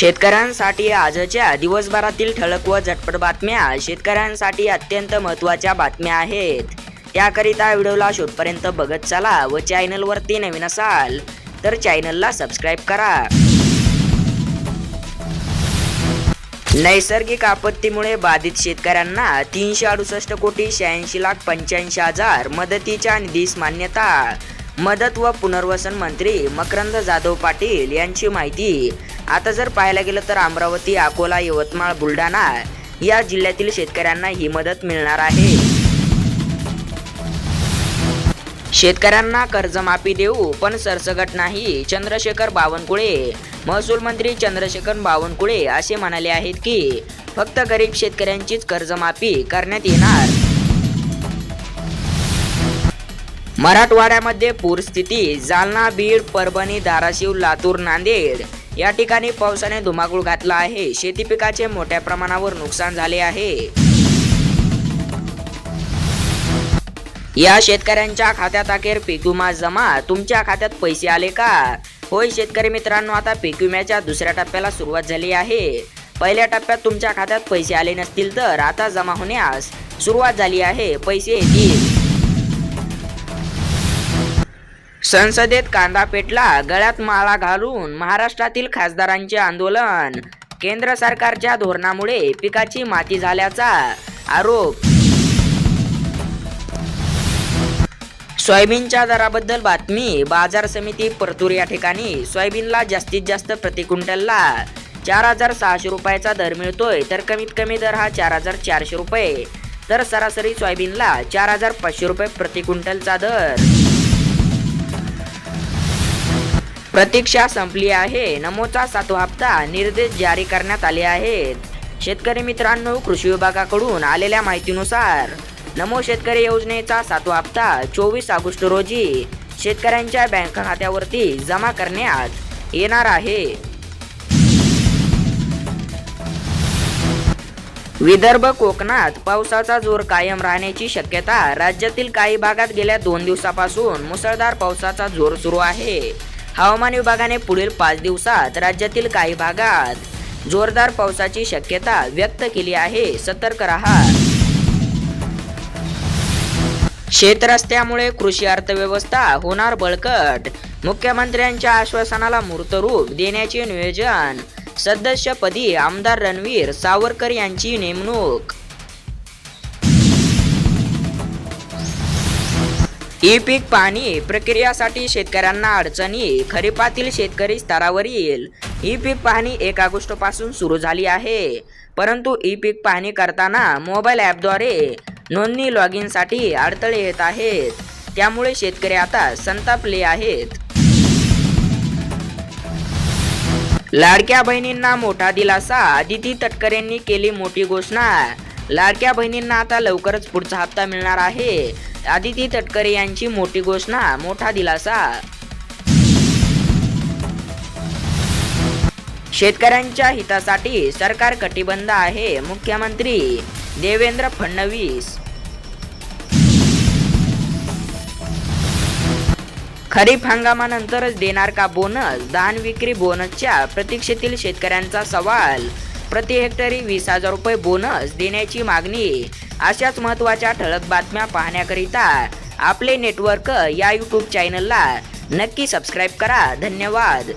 शेतकऱ्यांसाठी आजच्या दिवसभरातील ठळक व झटपट बातम्या शेतकऱ्यांसाठी अत्यंत महत्त्वाच्या बातम्या आहेत। त्याकरिता व्हिडिओला शेवटपर्यंत बघत चला व चॅनलवरती नवीन असाल तर चॅनलला सबस्क्राइब करा। नैसर्गिक आपत्तीमुळे बाधित शेतकऱ्यांना 368,86,85,000 मदतीच्या निधीस मान्यता। मदत व पुनर्वसन मंत्री मकरंद जाधव पाटील यांची माहिती। आता जर पाहायला गेलं तर अमरावती, अकोला, यवतमाळ, बुलढाणा या जिल्ह्यातील शेतकऱ्यांना ही मदत मिळणार आहे। शेतकऱ्यांना कर्जमाफी देऊ पण सरसकट नाही, चंद्रशेखर बावनकुळे। महसूल मंत्री चंद्रशेखर बावनकुळे असे म्हणाले आहेत की फक्त गरीब शेतकऱ्यांचीच कर्जमाफी करण्यात येणार। मराठवाड्यामध्ये पूरस्थिती। जालना, बीड, परभणी, धाराशिव, लातूर, नांदेड या ठिकाणी पावसाने धुमाकूळ घातला आहे। शेती पिकाचे मोठ्या प्रमाणावर नुकसान झाले आहे। या शेतकऱ्यांच्या खात्यात अखेर पीक विमा जमा। तुमच्या खात्यात पैसे आले का? होय शेतकरी मित्रांनो, आता पीक विम्याच्या दुसऱ्या टप्प्याला सुरुवात झाली आहे। पहिल्या टप्प्यात तुमच्या खात्यात पैसे आले नसतील तर आता जमा होण्यास सुरुवात झाली आहे। पैसे येतील। संसदेत कांदा पेटला। गळ्यात माळा घालून महाराष्ट्रातील खासदारांचे आंदोलन। केंद्र सरकारच्या धोरणामुळे पिकाची माती झाल्याचा आरोप। सोयाबीनच्या दराबद्दल बातमी। बाजार समिती परतूर या ठिकाणी सोयाबीनला जास्तीत जास्त प्रति क्विंटलला 4,600 रुपयाचा दर मिळतोय, तर कमीत कमी दर हा 4,400 रुपये, तर सरासरी सोयाबीनला 4,500 रुपये प्रति क्विंटलचा दर। प्रतीक्षा संपली आहे। नमोचा 7वा हप्ता निर्देश जारी करण्यात आले आहेत। शेतकरी मित्रांनो, कृषी विभागाकडून आलेल्या माहितीनुसार नमो शेतकरी योजनेचा 7वा हप्ता 24 ऑगस्ट रोजी शेतकऱ्यांच्या बँक खात्यावरती जमा करण्यात येणार आहे। विदर्भ, कोकणात पावसाचा जोर कायम राहण्याची शक्यता। राज्यातील काही भागात गेल्या 2 दिवसापासून मुसळधार पावसाचा जोर सुरू आहे। हवामान विभागाने पुढील 5 दिवसात राज्यातील काही भागात जोरदार पावसाची शक्यता व्यक्त केली आहे। सतर्क रहा। शेतरस्त्यामुळे कृषी अर्थव्यवस्था होणार बळकट। मुख्यमंत्र्यांच्या आश्वासनाला मूर्तरूप देण्याचे नियोजन। सदस्यपदी आमदार रणवीर सावरकर यांची नेमणूक। ई पीक पाहणी प्रक्रियासाठी शेतकऱ्यांना अडचणी। खरीपातील शेतकरी स्तरावरील ई पीक पाहणी 1 ऑगस्ट पासून सुरू झाली आहे, परंतु ई पीक पाहणी करताना मोबाईल ॲपद्वारे नोंदणी लॉग इन साठी अडथळे येत आहेत। त्यामुळे शेतकरी आता संतापले आहेत। लाडक्या बहिणींना मोठा दिलासा। आदिती तटकरेंनी केली मोठी घोषणा। लाडक्या बहिणींना आता लवकरच पुढचा हप्ता मिळणार आहे। आदिती तटकरे यांची मोठी घोषणा, मोठा दिलासा। शेतकऱ्यांच्या हितासाठी सरकार कटिबद्ध आहे। मुख्यमंत्री देवेंद्र फडणवीस। खरीप हंगामानंतरच देणार का बोनस? धान विक्री बोनसच्या प्रतीक्षेतील शेतकऱ्यांचा सवाल। प्रति हेक्टरी 20,000 रुपये बोनस देण्याची मागणी। अशाच महत्त्वाच्या ठळक बातम्या पाहण्याकरिता आपले नेटवर्क या यूट्यूब चॅनलला नक्की सबस्क्राईब करा। धन्यवाद।